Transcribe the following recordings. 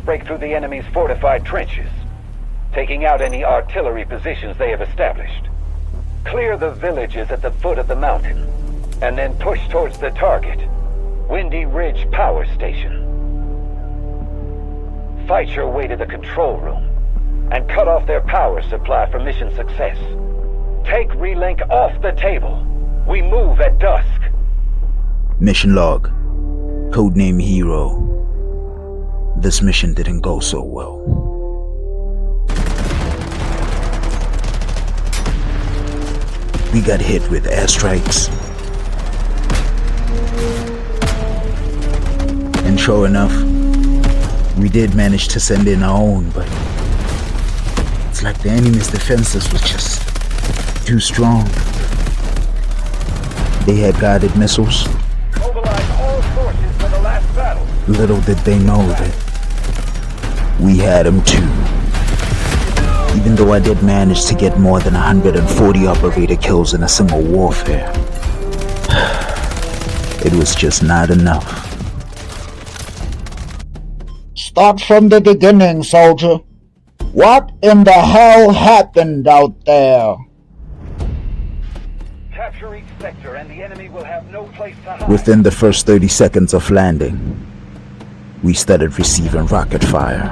break through the enemy's fortified trenches, taking out any artillery positions they have established. Clear the villages at the foot of the mountain, and then push towards the target, Windy Ridge Power Station. Fight your way to the control room, and cut off their power supply for mission success. Take Relink off the table. We move at dusk. Mission log. Codename Hero. This mission didn't go so well. We got hit with airstrikes. And sure enough, we did manage to send in our own, but it's like the enemy's defenses was just too strong. They had guided missiles. Mobilize all forces for the last battle. Little did they know that we had them too. Even though I did manage to get more than 140 operator kills in a single warfare, it was just not enough. Start from the beginning, soldier. What in the hell happened out there? Capture each sector and the enemy will have no place to hide. Within the first 30 seconds of landing, we started receiving rocket fire.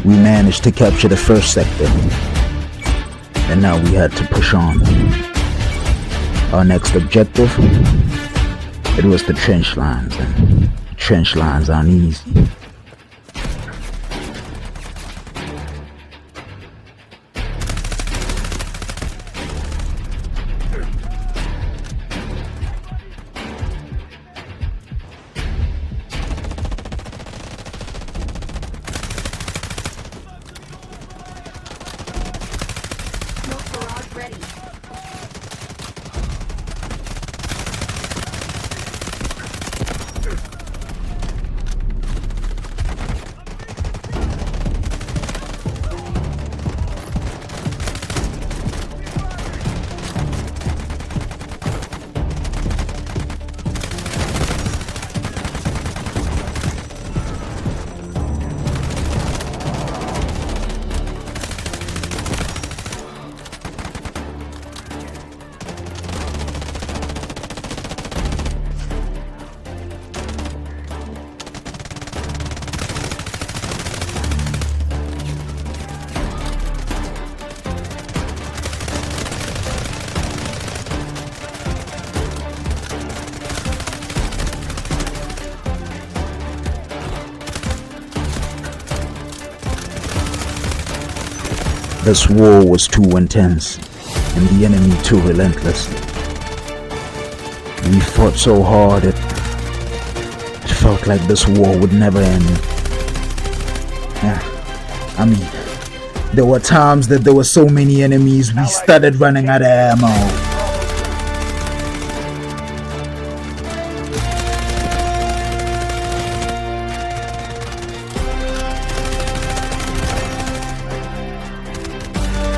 We managed to capture the first sector, and now we had to push on. Our next objective, it was the trench lines, and trench lines aren't easy. This war was too intense, and the enemy too relentless. We fought so hard it felt like this war would never end. I mean, there were times that there were so many enemies we started running out of ammo.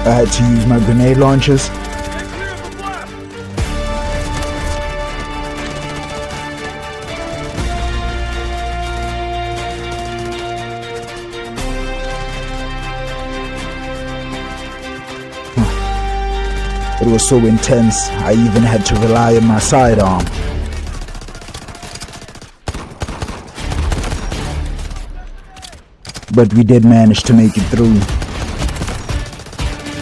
I had to use my grenade launchers. It was so intense, I even had to rely on my sidearm. But we did manage to make it through.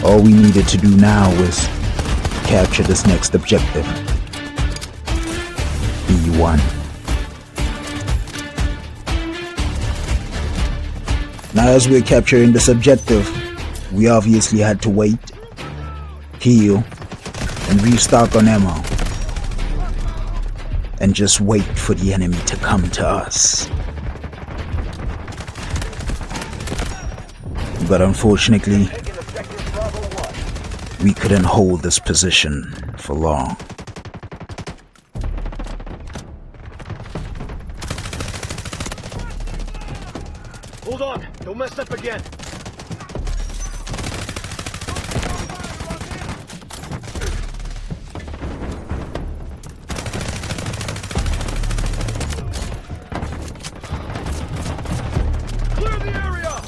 All we needed to do now was capture this next objective. B1. Now as we're capturing this objective, we obviously had to wait, heal, and restock on ammo. And just wait for the enemy to come to us. But unfortunately, we couldn't hold this position for long. Hold on, don't mess up again. Clear the area!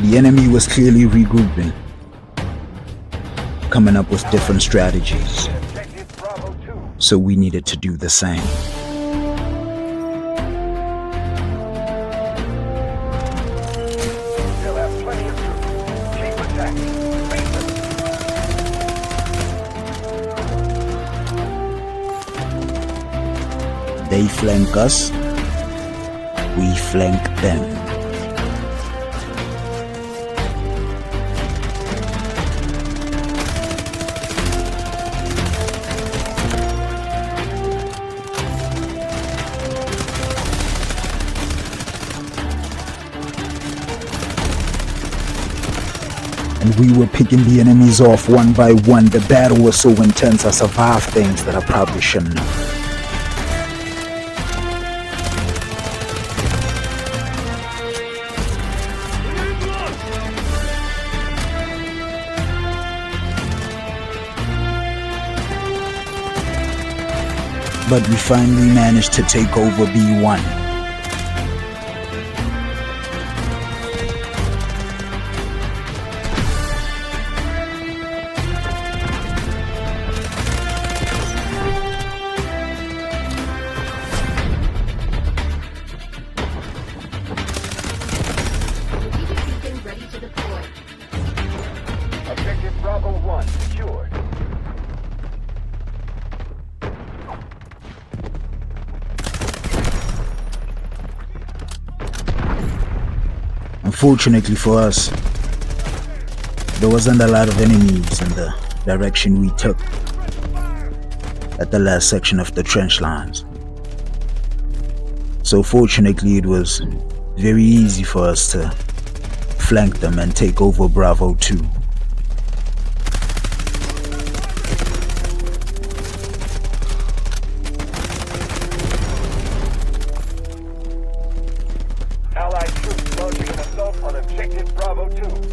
The enemy was clearly regrouping, coming up with different strategies, so we needed to do the same. Still have plenty of troops. Keep attacking. They flank us, we flank them. And we were picking the enemies off one by one. The battle was so intense, I survived things that I probably shouldn't have. But we finally managed to take over B1. Ready to deploy. Objective Bravo 1 secured. Unfortunately for us, there wasn't a lot of enemies in the direction we took at the last section of the trench lines. So fortunately it was very easy for us to flank them and take over Bravo 2. Allied troops launching an assault on Objective Bravo 2.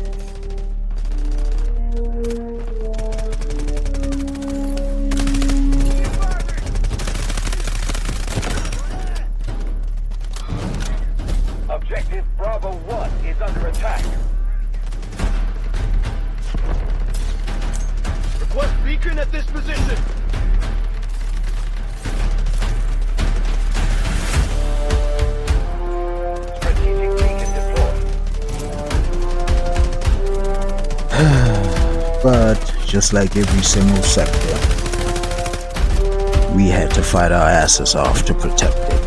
Objective Bravo 1 is under attack. Request beacon at this position. Strategic beacon deployed. But just like every single sector, We had to fight our asses off to protect it.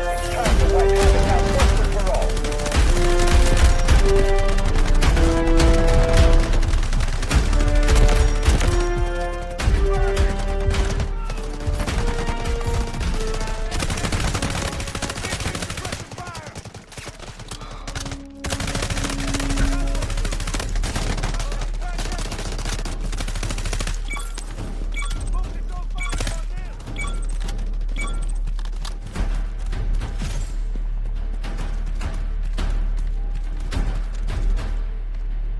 It's time to wipe Havoc out once and for all.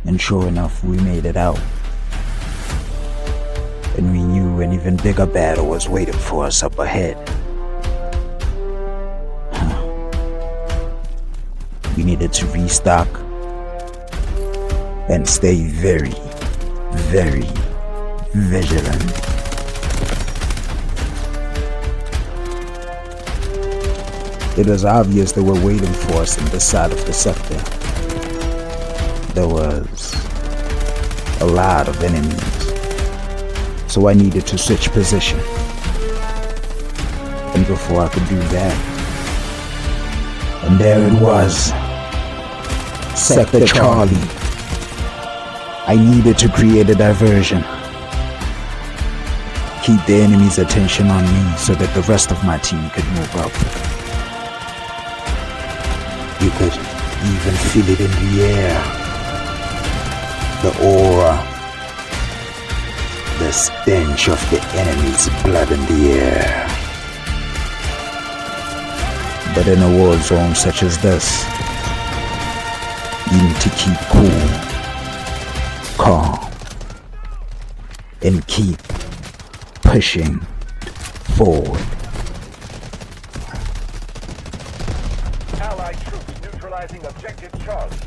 And sure enough, we made it out. And we knew an even bigger battle was waiting for us up ahead. We needed to restock and stay very, very vigilant. It was obvious they were waiting for us on this side of the sector. There was a lot of enemies, so I needed to switch position. And before I could do that, and there it was, Sector Charlie. I needed to create a diversion, keep the enemy's attention on me so that the rest of my team could move up. You could even feel it in the air. The aura, the stench of the enemy's blood in the air. But in a war zone such as this, you need to keep cool, calm, and keep pushing forward. Allied troops neutralizing objective Charlie.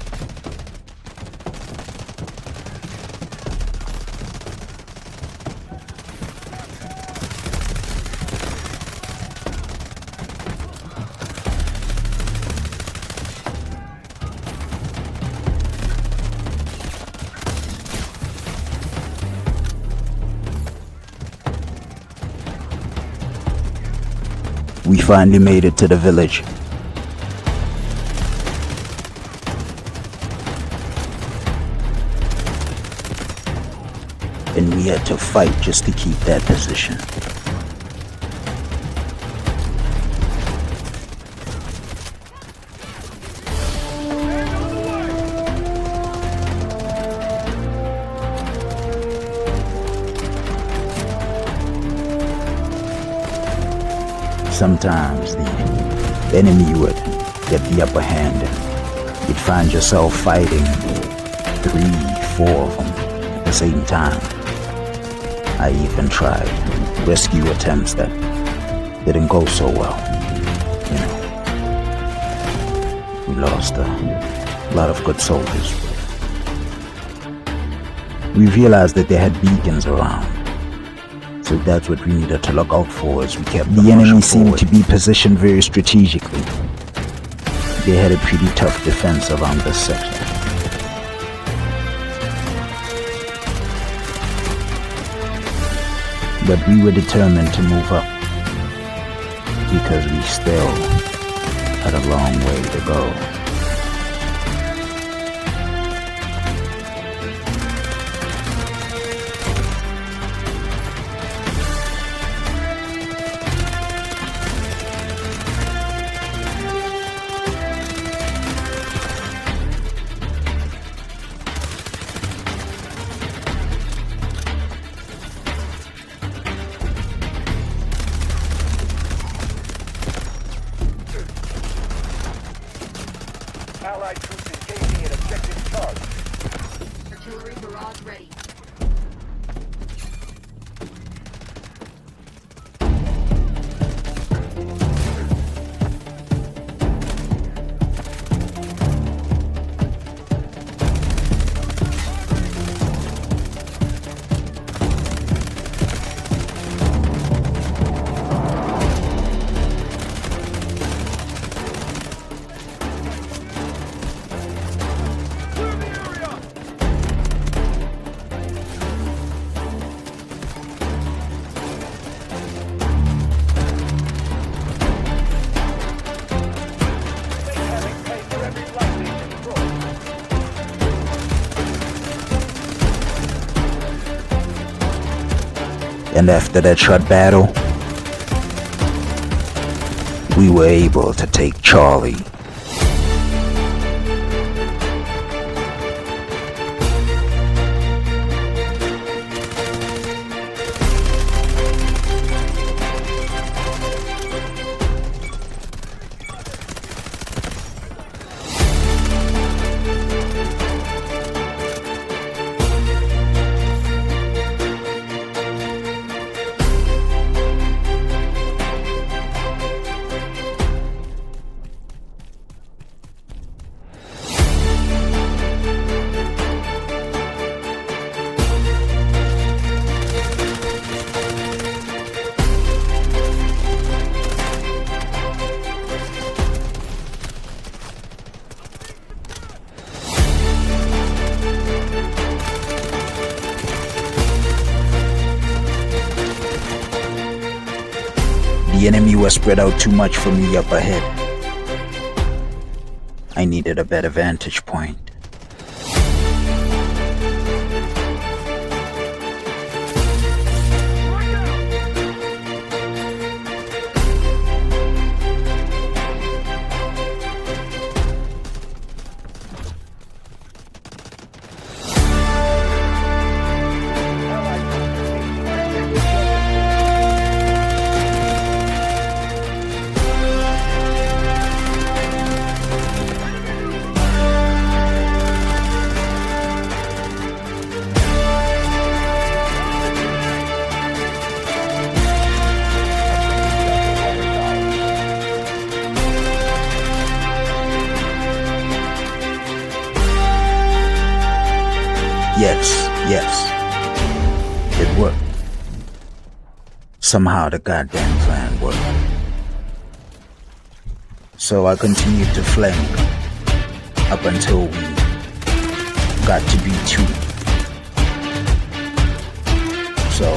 We finally made it to the village. And we had to fight just to keep that position. Sometimes the enemy would get the upper hand and you'd find yourself fighting 3, 4 of them at the same time. I even tried rescue attempts that didn't go so well. You know, we lost a lot of good soldiers. We realized that they had beacons around. So that's what we needed to look out for as we kept the enemy seemed to be positioned very strategically. They had a pretty tough defense around this section. But we were determined to move up because we still had a long way to go. Allied troops engaging in objective Charlie. Artillery barrage ready. And after that short battle, we were able to take Charlie. The enemy was spread out too much for me up ahead. I needed a better vantage point. Yes, it worked. Somehow the goddamn plan worked. So I continued to flank up until we got to B2. So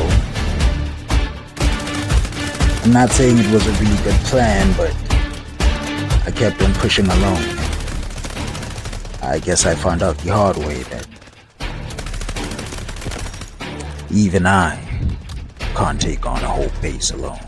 I'm not saying it was a really good plan, but I kept on pushing along. I guess I found out the hard way that even I can't take on a whole base alone.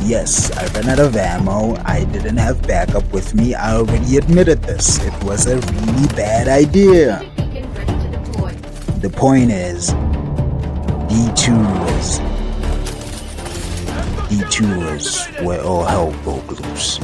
Yes, I ran out of ammo. I didn't have backup with me. I already admitted this. It was a really bad idea. Beacon ready to deploy. The point is, D2 was where all hell broke loose.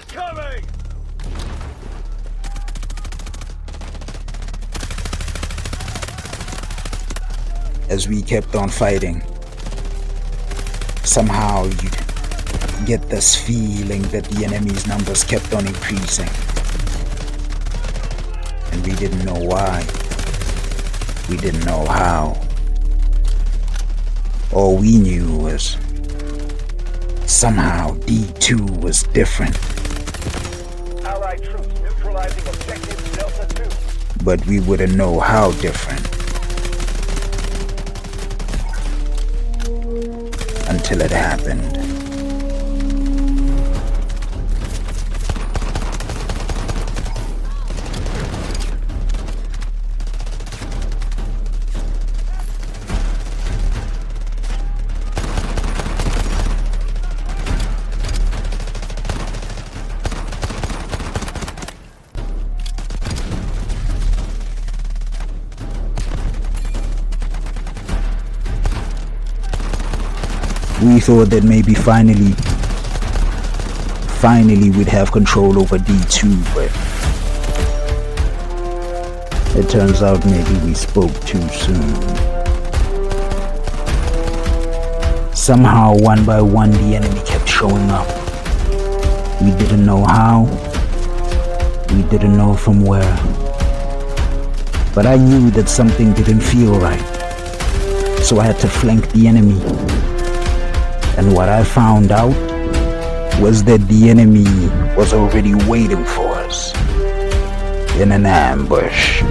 Fires coming! As we kept on fighting, somehow you'd get this feeling that the enemy's numbers kept on increasing. And we didn't know why. We didn't know how. All we knew was somehow D2 was different. Allied troops neutralizing objective Delta 2. But we wouldn't know how different until it happened. We thought that maybe finally we'd have control over D2, but it turns out maybe we spoke too soon. Somehow, one by one, the enemy kept showing up. We didn't know how, we didn't know from where, but I knew that something didn't feel right, so I had to flank the enemy. And what I found out was that the enemy was already waiting for us in an ambush.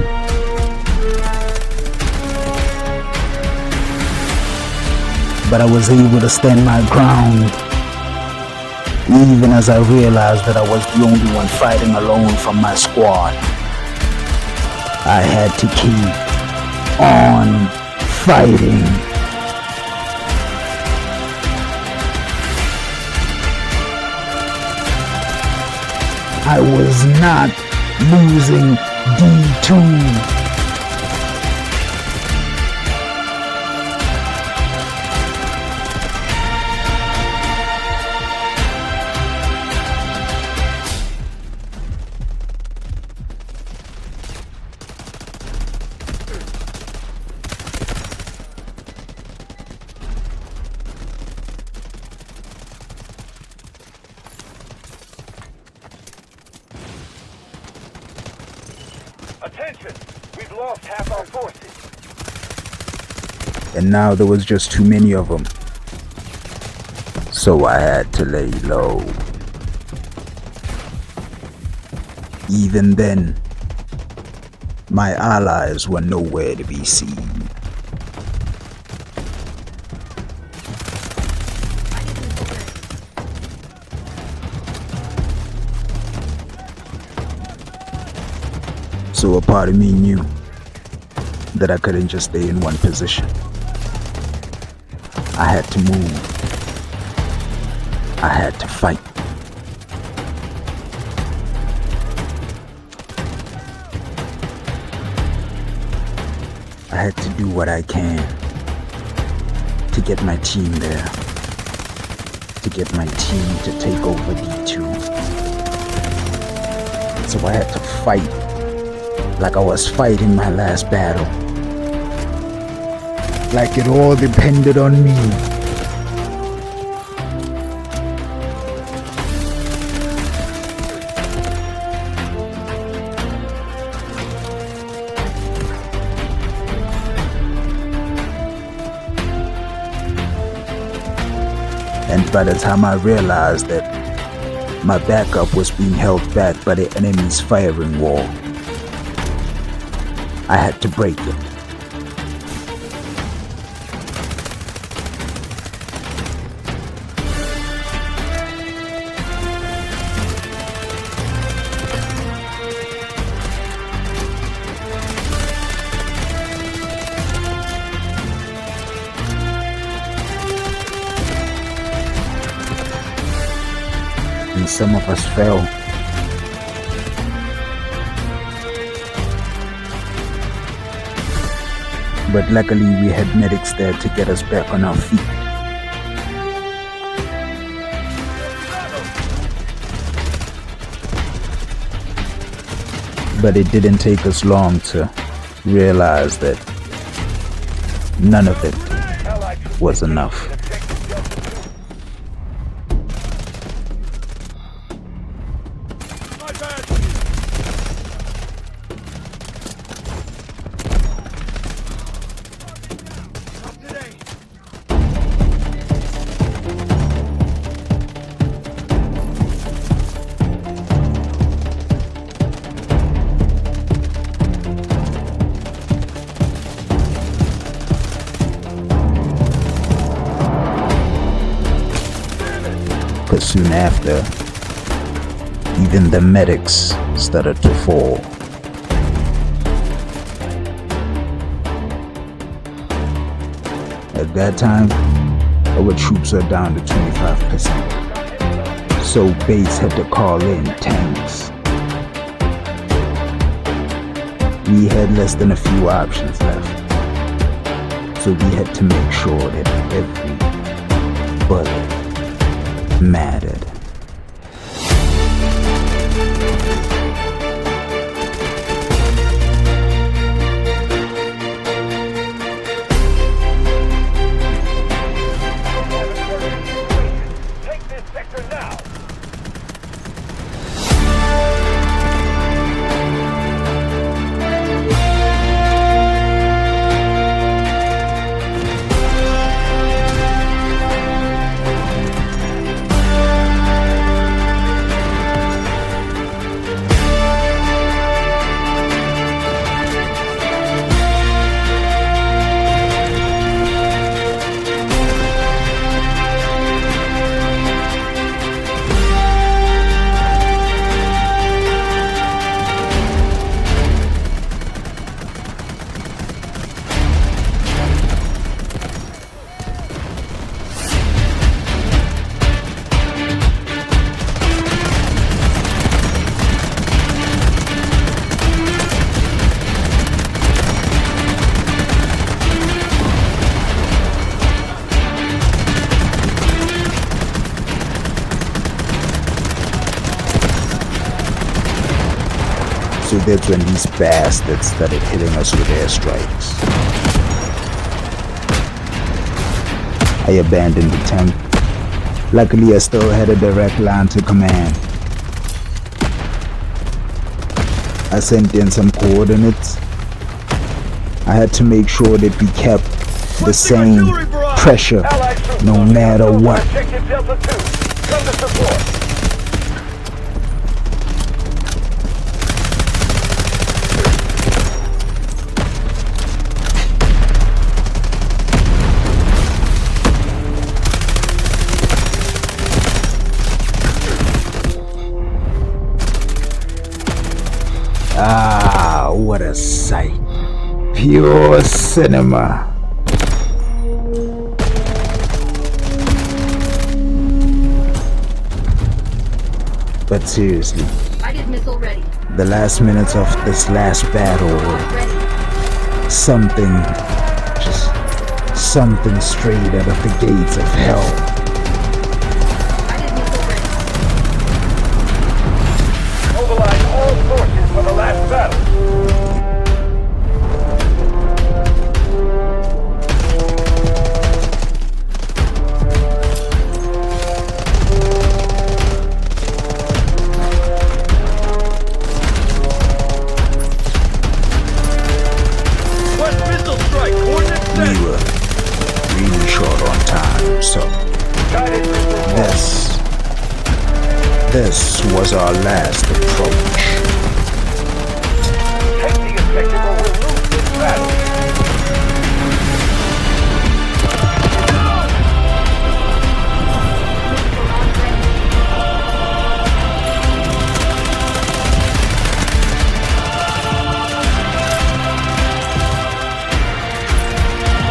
But I was able to stand my ground, even as I realized that I was the only one fighting alone from my squad. I had to keep on fighting. I was not losing D2. Attention! We've lost half our forces. And now there was just too many of them. So I had to lay low. Even then, my allies were nowhere to be seen. So a part of me knew that I couldn't just stay in one position. I had to move. I had to fight. I had to do what I can to get my team there, to get my team to take over D2. So I had to fight like I was fighting my last battle. Like it all depended on me. And by the time I realized that my backup was being held back by the enemy's firing wall, I had to break it. And some of us fell. But luckily we had medics there to get us back on our feet. But it didn't take us long to realize that none of it was enough. My bad. Not today. But soon after, even the medics started to fall. At that time, our troops are down to 25%. So base had to call in tanks. We had less than a few options left. So we had to make sure that every bullet mattered. Take this sector now. So that's when these bastards started hitting us with airstrikes. I abandoned the tank. Luckily, I still had a direct line to command. I sent in some coordinates. I had to make sure that we kept the same pressure no matter what. Objective Delta 2. Come to support. Ah, what a sight. Pure cinema. But seriously, Guided missile ready. the last minutes of this last battle were Ready. something straight out of the gates of hell. Guided missile ready. Mobilize all forces for the last battle. West missile strike. Coordinates We set. were really short on time, so Guided missile this was our last approach. Take the objective or we'll lose this battle.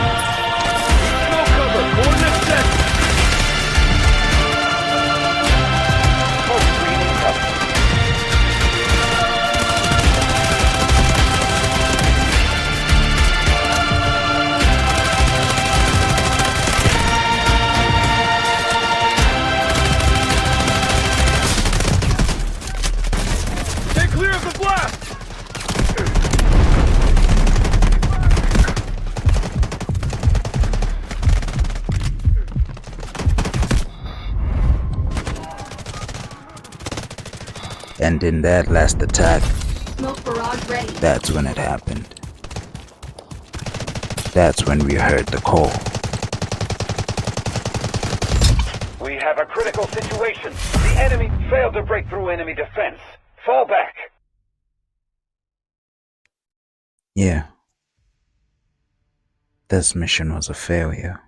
Smoke cover. Coordinates set. Smoke screen incoming. And in that last attack, Smoke barrage ready. that's when it happened. That's when we heard the call. We have a critical situation. The enemy failed to break through enemy defense. Fall back. Yeah. This mission was a failure.